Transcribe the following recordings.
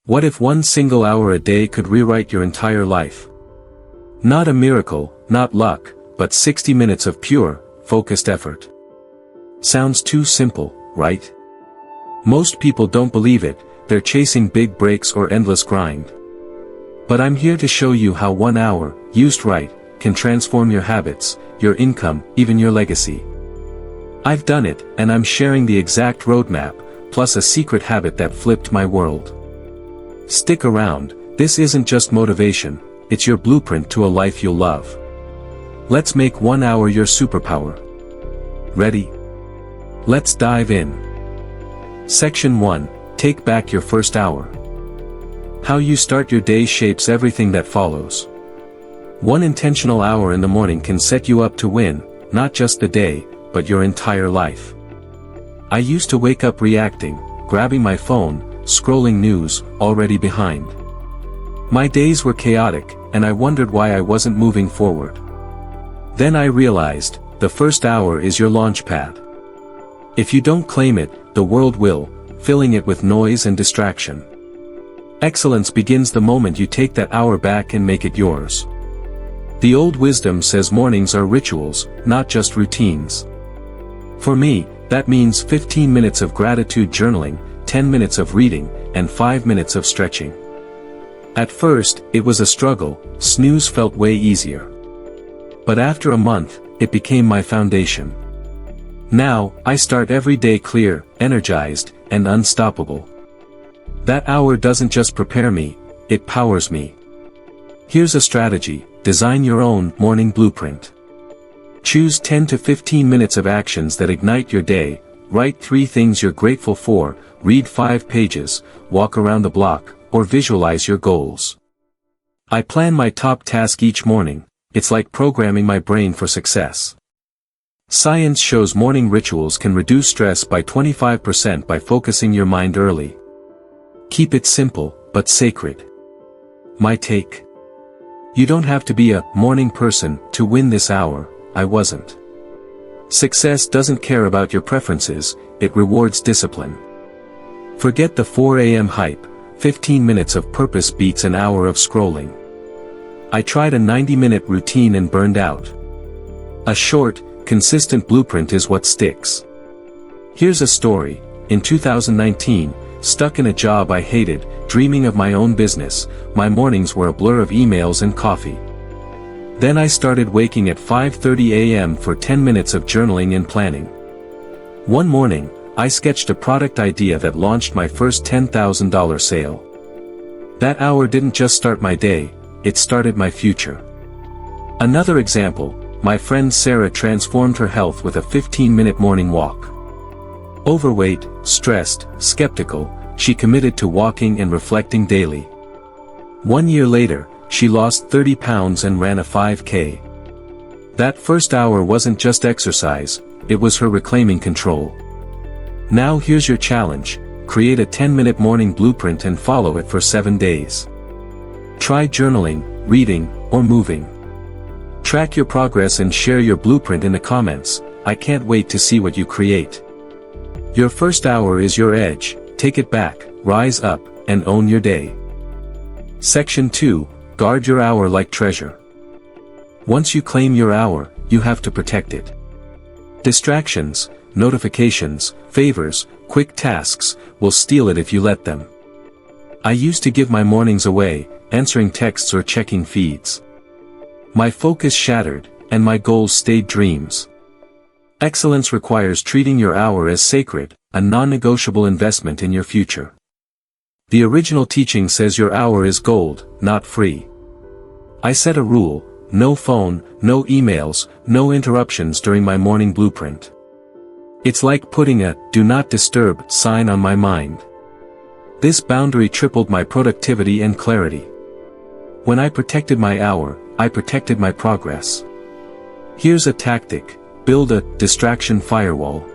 What if one single hour a day could rewrite your entire life? Not a miracle, not luck, but 60 minutes of pure, focused effort. Sounds too simple, right? Most people don't believe it, they're chasing big breaks or endless grind. But I'm here to show you how 1 hour, used right, can transform your habits, your income, even your legacy. I've done it, and I'm sharing the exact roadmap, plus a secret habit that flipped my world. Stick around, this isn't just motivation, it's your blueprint to a life you'll love. Let's make 1 hour your superpower. Ready? Let's dive in. Section 1, Take back your first hour. How you start your day shapes everything that follows. One intentional hour in the morning can set you up to win, not just the day, but your entire life. I used to wake up reacting, grabbing my phone, scrolling news, already behind. My days were chaotic, and I wondered why I wasn't moving forward. Then I realized, the first hour is your launch pad. If you don't claim it, the world will, filling it with noise and distraction. Excellence begins the moment you take that hour back and make it yours. The old wisdom says mornings are rituals, not just routines. For me, that means 15 minutes of gratitude journaling, 10 minutes of reading, and 5 minutes of stretching. At first, it was a struggle, snooze felt way easier. But after a month, it became my foundation. Now, I start every day clear, energized, and unstoppable. That hour doesn't just prepare me, it powers me. Here's a strategy, design your own morning blueprint. Choose 10 to 15 minutes of actions that ignite your day, write 3 things you're grateful for, read 5 pages, walk around the block, or visualize your goals. I plan my top task each morning, it's like programming my brain for success. Science shows morning rituals can reduce stress by 25% by focusing your mind early. Keep it simple, but sacred. My take. You don't have to be a morning person to win this hour, I wasn't. Success doesn't care about your preferences, it rewards discipline. Forget the 4 a.m. hype, 15 minutes of purpose beats an hour of scrolling. I tried a 90-minute routine and burned out. A short, consistent blueprint is what sticks. Here's a story. In 2019, stuck in a job I hated, dreaming of my own business, my mornings were a blur of emails and coffee. Then I started waking at 5:30 a.m. for 10 minutes of journaling and planning. One morning, I sketched a product idea that launched my first $10,000 sale. That hour didn't just start my day, it started my future. Another example, my friend Sarah transformed her health with a 15-minute morning walk. Overweight, stressed, skeptical, she committed to walking and reflecting daily. 1 year later, she lost 30 pounds and ran a 5K. That first hour wasn't just exercise, it was her reclaiming control. Now here's your challenge, create a 10-minute morning blueprint and follow it for 7 days. Try journaling, reading, or moving. Track your progress and share your blueprint in the comments, I can't wait to see what you create. Your first hour is your edge, take it back, rise up, and own your day. Section 2, Guard your hour like treasure. Once you claim your hour, you have to protect it. Distractions, notifications, favors, quick tasks, will steal it if you let them. I used to give my mornings away, answering texts or checking feeds. My focus shattered, and my goals stayed dreams. Excellence requires treating your hour as sacred, a non-negotiable investment in your future. The original teaching says your hour is gold, not free. I set a rule, no phone, no emails, no interruptions during my morning blueprint. It's like putting a "do not disturb" sign on my mind. This boundary tripled my productivity and clarity. When I protected my hour, I protected my progress. Here's a tactic, build a distraction firewall.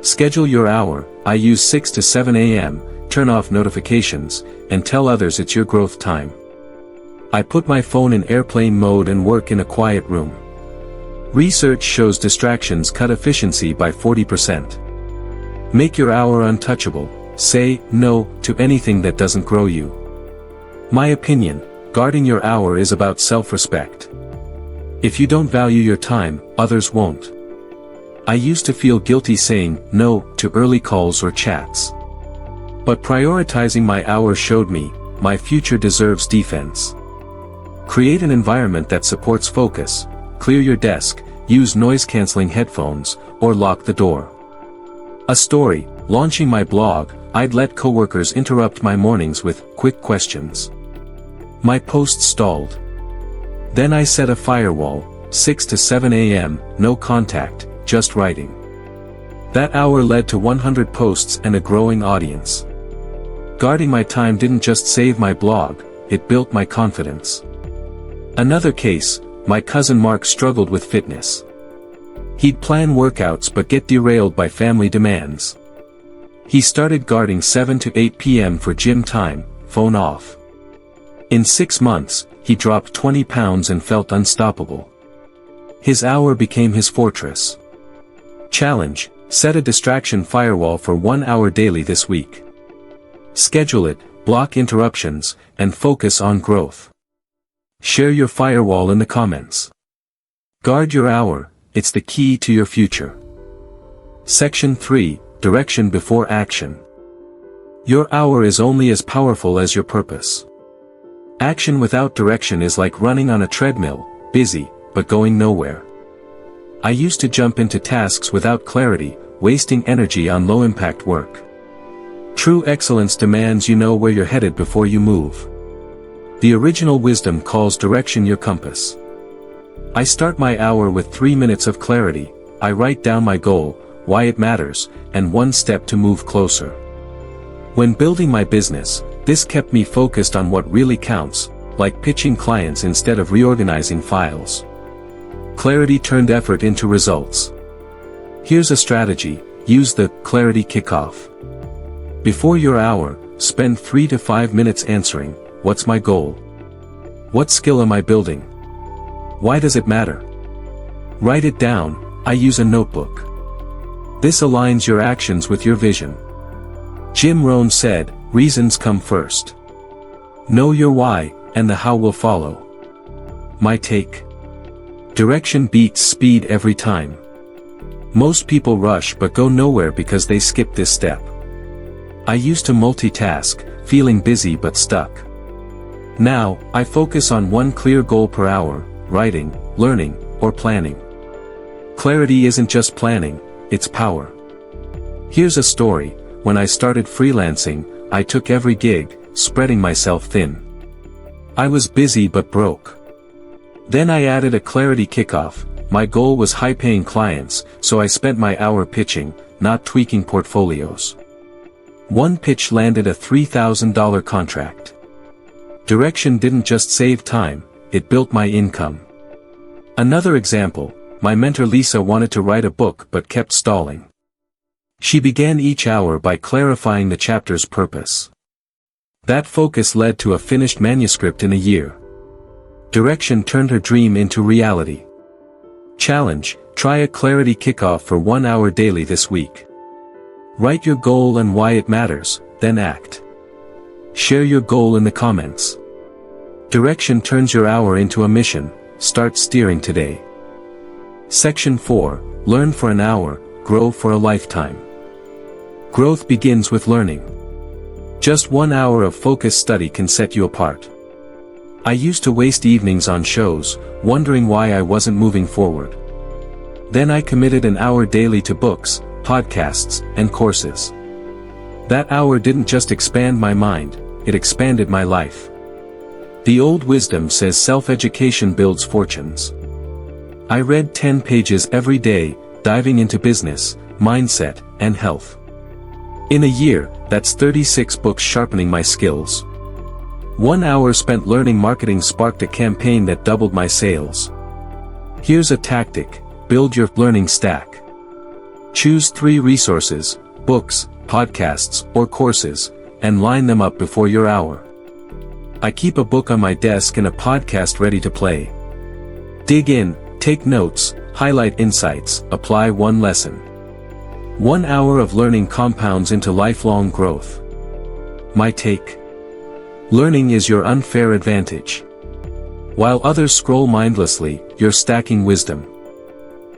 Schedule your hour, I use 6 to 7 a.m., turn off notifications, and tell others it's your growth time. I put my phone in airplane mode and work in a quiet room. Research shows distractions cut efficiency by 40%. Make your hour untouchable, Say no to anything that doesn't grow you. My opinion, guarding your hour is about self-respect. If you don't value your time, others won't. I used to feel guilty saying no to early calls or chats. But prioritizing my hour showed me, my future deserves defense. Create an environment that supports focus, clear your desk, use noise-canceling headphones, or lock the door. A story, launching my blog, I'd let coworkers interrupt my mornings with quick questions. My post stalled. Then I set a firewall, 6 to 7 a.m., no contact, just writing. That hour led to 100 posts and a growing audience. Guarding my time didn't just save my blog, it built my confidence. Another case, my cousin Mark struggled with fitness. He'd plan workouts but get derailed by family demands. He started guarding 7 to 8 p.m. for gym time, phone off. In 6 months, he dropped 20 pounds and felt unstoppable. His hour became his fortress. Challenge, set a distraction firewall for 1 hour daily this week. Schedule it, block interruptions, and focus on growth. Share your firewall in the comments. Guard your hour, it's the key to your future. Section 3, Direction before action. Your hour is only as powerful as your purpose. Action without direction is like running on a treadmill, busy, but going nowhere. I used to jump into tasks without clarity, wasting energy on low-impact work. True excellence demands you know where you're headed before you move. The original wisdom calls direction your compass. I start my hour with 3 minutes of clarity. I write down my goal, why it matters, and 1 step to move closer. When building my business, this kept me focused on what really counts, like pitching clients instead of reorganizing files. Clarity turned effort into results. Here's a strategy, use the clarity kickoff. Before your hour, spend 3 to 5 minutes answering, what's my goal? What skill am I building? Why does it matter? Write it down, I use a notebook. This aligns your actions with your vision. Jim Rohn said, reasons come first. Know your why, and the how will follow. My take. Direction beats speed every time. Most people rush but go nowhere because they skip this step. I used to multitask, feeling busy but stuck. Now, I focus on 1 clear goal per hour, writing, learning, or planning. Clarity isn't just planning, it's power. Here's a story, when I started freelancing, I took every gig, spreading myself thin. I was busy but broke. Then I added a clarity kickoff. My goal was high-paying clients, so I spent my hour pitching, not tweaking portfolios. 1 pitch landed a $3,000 contract. Direction didn't just save time, it built my income. Another example, my mentor Lisa wanted to write a book but kept stalling. She began each hour by clarifying the chapter's purpose. That focus led to a finished manuscript in a year. Direction turned her dream into reality. Challenge, try a clarity kickoff for 1 hour daily this week. Write your goal and why it matters, then act. Share your goal in the comments. Direction turns your hour into a mission, start steering today. Section 4, Learn for an hour, grow for a lifetime. Growth begins with learning. Just 1 hour of focused study can set you apart. I used to waste evenings on shows, wondering why I wasn't moving forward. Then I committed an hour daily to books, podcasts, and courses. That hour didn't just expand my mind, it expanded my life. The old wisdom says self-education builds fortunes. I read 10 pages every day, diving into business, mindset, and health. In a year, that's 36 books sharpening my skills. 1 hour spent learning marketing sparked a campaign that doubled my sales. Here's a tactic, build your learning stack. Choose 3 resources, books, podcasts, or courses, and line them up before your hour. I keep a book on my desk and a podcast ready to play. Dig in, take notes, highlight insights, apply 1 lesson. 1 hour of learning compounds into lifelong growth. My take. Learning is your unfair advantage. While others scroll mindlessly, you're stacking wisdom.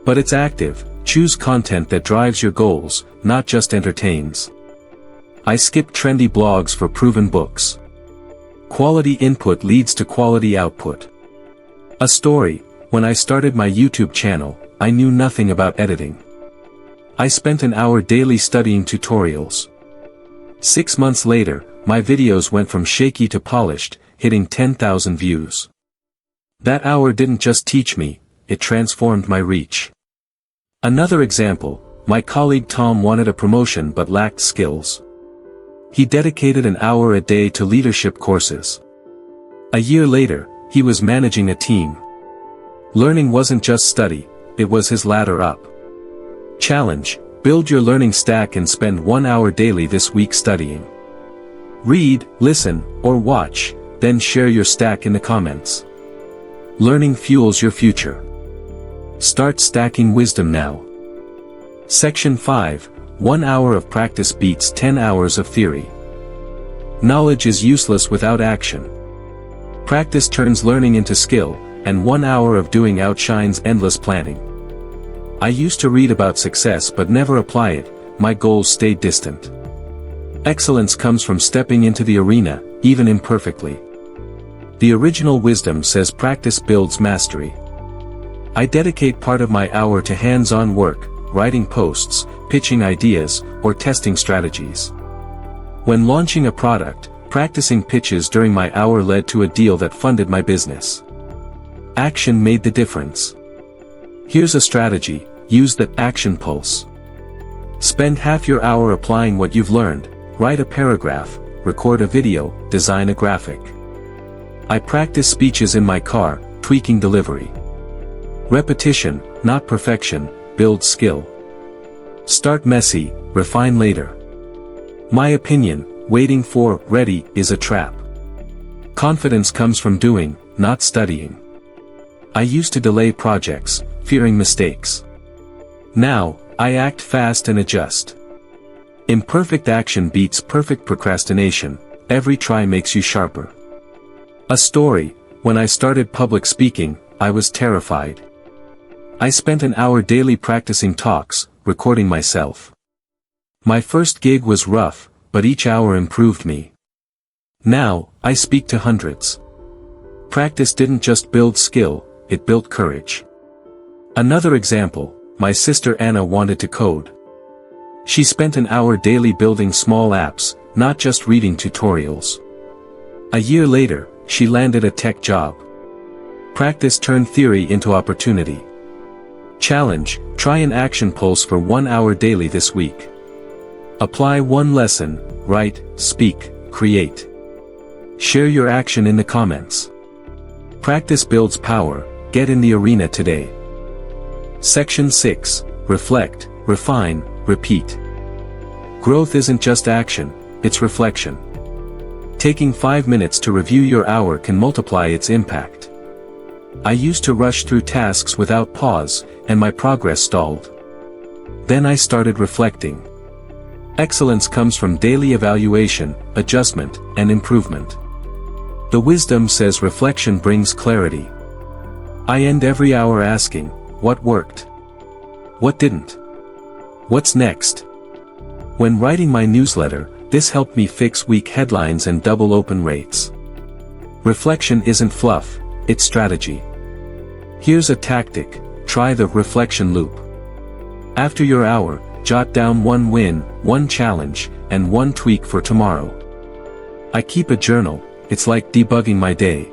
But it's active. Choose content that drives your goals, not just entertains. I skip trendy blogs for proven books. Quality input leads to quality output. A story. When I started my YouTube channel, I knew nothing about editing. I spent an hour daily studying tutorials. 6 months later, my videos went from shaky to polished, hitting 10,000 views. That hour didn't just teach me, it transformed my reach. Another example, my colleague Tom wanted a promotion but lacked skills. He dedicated an hour a day to leadership courses. A year later, he was managing a team. Learning wasn't just study, it was his ladder up. Challenge: build your learning stack and spend 1 hour daily this week studying. Read, listen, or watch, then share your stack in the comments. Learning fuels your future. Start stacking wisdom now. Section 5. 1 hour of practice beats 10 hours of theory. Knowledge is useless without action. Practice turns learning into skill, and 1 hour of doing outshines endless planning. I used to read about success but never apply it, my goals stayed distant. Excellence comes from stepping into the arena, even imperfectly. The original wisdom says practice builds mastery. I dedicate part of my hour to hands-on work, writing posts, pitching ideas, or testing strategies. When launching a product, practicing pitches during my hour led to a deal that funded my business. Action made the difference. Here's a strategy: use the action pulse. Spend half your hour applying what you've learned, write a paragraph, record a video, design a graphic. I practice speeches in my car, tweaking delivery. Repetition, not perfection, builds skill. Start messy, refine later. My opinion, waiting for ready is a trap. Confidence comes from doing, not studying. I used to delay projects, fearing mistakes. Now, I act fast and adjust. Imperfect action beats perfect procrastination, every try makes you sharper. A story: when I started public speaking, I was terrified. I spent an hour daily practicing talks, recording myself. My first gig was rough, but each hour improved me. Now, I speak to hundreds. Practice didn't just build skill, it built courage. Another example, my sister Anna wanted to code. She spent an hour daily building small apps, not just reading tutorials. A year later, she landed a tech job. Practice turned theory into opportunity. Challenge: try an action pulse for 1 hour daily this week. Apply one lesson, write, speak, create. Share your action in the comments. Practice builds power, get in the arena today. Section 6. Reflect, refine, repeat. Growth isn't just action, it's reflection. Taking 5 minutes to review your hour can multiply its impact. I used to rush through tasks without pause, and my progress stalled. Then I started reflecting. Excellence comes from daily evaluation, adjustment, and improvement. The wisdom says reflection brings clarity. I end every hour asking, what worked? What didn't? What's next? When writing my newsletter, this helped me fix weak headlines and double open rates. Reflection isn't fluff, it's strategy. Here's a tactic: try the reflection loop. After your hour, jot down one win, one challenge, and one tweak for tomorrow. I keep a journal, it's like debugging my day.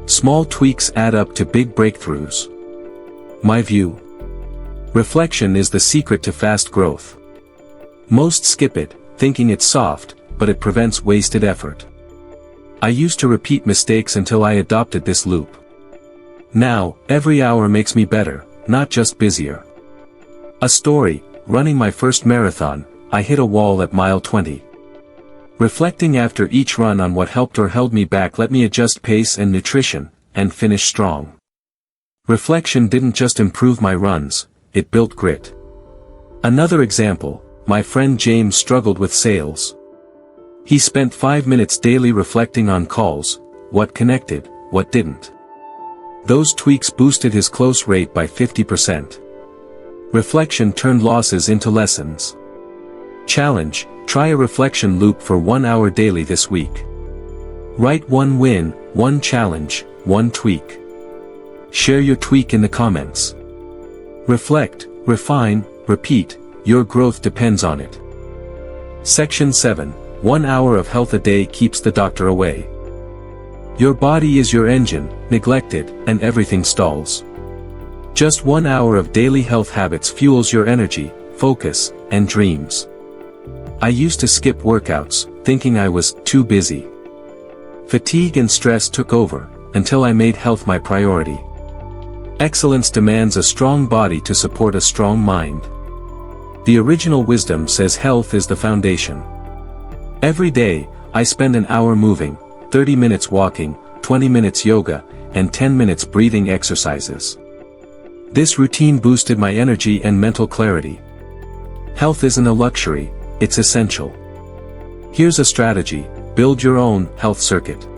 Small tweaks add up to big breakthroughs. My view. Reflection is the secret to fast growth. Most skip it, thinking it's soft, but it prevents wasted effort. I used to repeat mistakes until I adopted this loop. Now, every hour makes me better, not just busier. A story: running my first marathon, I hit a wall at mile 20. Reflecting after each run on what helped or held me back let me adjust pace and nutrition, and finish strong. Reflection didn't just improve my runs, it built grit. Another example, my friend James struggled with sales. He spent 5 minutes daily reflecting on calls, what connected, what didn't. Those tweaks boosted his close rate by 50%. Reflection turned losses into lessons. Challenge, try a reflection loop for 1 hour daily this week. Write one win, one challenge, one tweak. Share your tweak in the comments. Reflect, refine, repeat, your growth depends on it. Section 7, 1 hour of health a day keeps the doctor away. Your body is your engine, neglected, and everything stalls. Just 1 hour of daily health habits fuels your energy, focus, and dreams. I used to skip workouts, thinking I was too busy. Fatigue and stress took over, until I made health my priority. Excellence demands a strong body to support a strong mind. The original wisdom says health is the foundation. Every day, I spend an hour moving, 30 minutes walking, 20 minutes yoga, and 10 minutes breathing exercises. This routine boosted my energy and mental clarity. Health isn't a luxury, it's essential. Here's a strategy, build your own health circuit.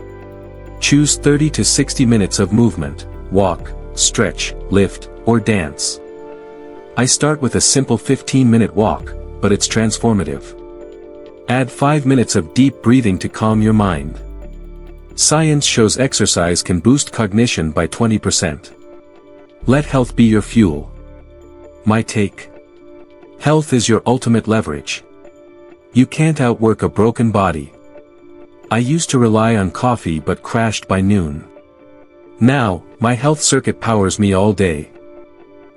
Choose 30 to 60 minutes of movement, walk, stretch, lift, or dance. I start with a simple 15-minute walk, but it's transformative. Add 5 minutes of deep breathing to calm your mind. Science shows exercise can boost cognition by 20%. Let health be your fuel. My take. Health is your ultimate leverage. You can't outwork a broken body. I used to rely on coffee but crashed by noon. Now, my health circuit powers me all day.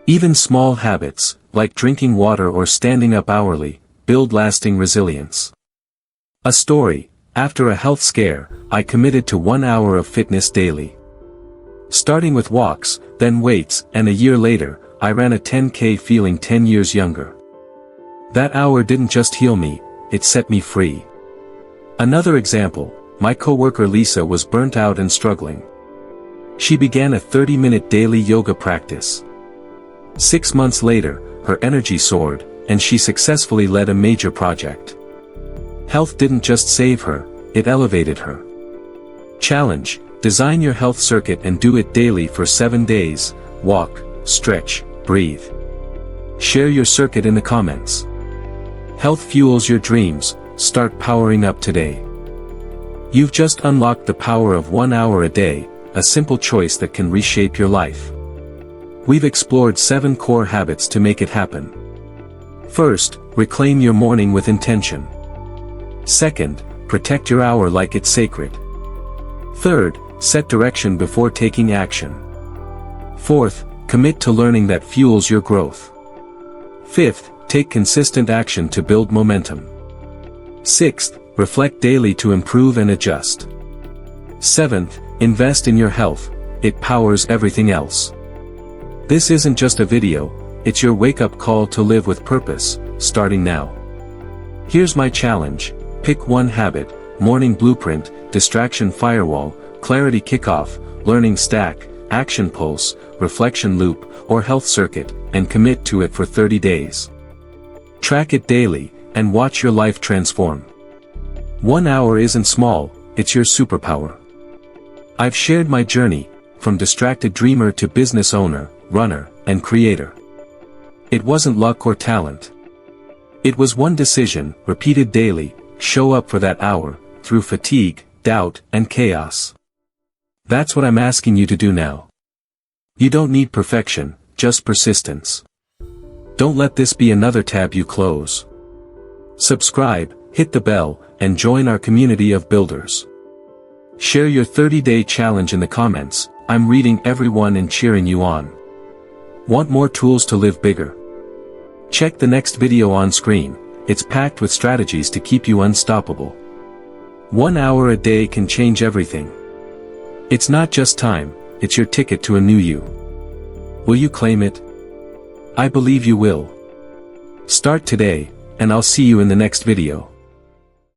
Even small habits, like drinking water or standing up hourly, build lasting resilience. A story, after a health scare, I committed to 1 hour of fitness daily. Starting with walks, then weights, and a year later, I ran a 10K feeling 10 years younger. That hour didn't just heal me, it set me free. Another example, my coworker Lisa was burnt out and struggling. She began a 30-minute daily yoga practice. 6 months later, her energy soared, and she successfully led a major project. Health didn't just save her, it elevated her. Challenge, design your health circuit and do it daily for 7 days, walk, stretch, breathe. Share your circuit in the comments. Health fuels your dreams, start powering up today. You've just unlocked the power of 1 hour a day, a simple choice that can reshape your life. We've explored 7 core habits to make it happen. First, reclaim your morning with intention. Second, protect your hour like it's sacred. Third, set direction before taking action. Fourth, commit to learning that fuels your growth. Fifth, take consistent action to build momentum. Sixth, reflect daily to improve and adjust. Seventh, invest in your health, it powers everything else. This isn't just a video, it's your wake-up call to live with purpose, starting now. Here's my challenge, pick one habit, morning blueprint, distraction firewall, clarity kickoff, learning stack, action pulse, reflection loop, or health circuit, and commit to it for 30 days. Track it daily, and watch your life transform. 1 hour isn't small, it's your superpower. I've shared my journey, from distracted dreamer to business owner, runner, and creator. It wasn't luck or talent. It was one decision, repeated daily, show up for that hour, through fatigue, doubt, and chaos. That's what I'm asking you to do now. You don't need perfection, just persistence. Don't let this be another tab you close. Subscribe, hit the bell, and join our community of builders. Share your 30-day challenge in the comments, I'm reading every one and cheering you on. Want more tools to live bigger? Check the next video on screen, it's packed with strategies to keep you unstoppable. 1 hour a day can change everything. It's not just time, it's your ticket to a new you. Will you claim it? I believe you will. Start today, and I'll see you in the next video.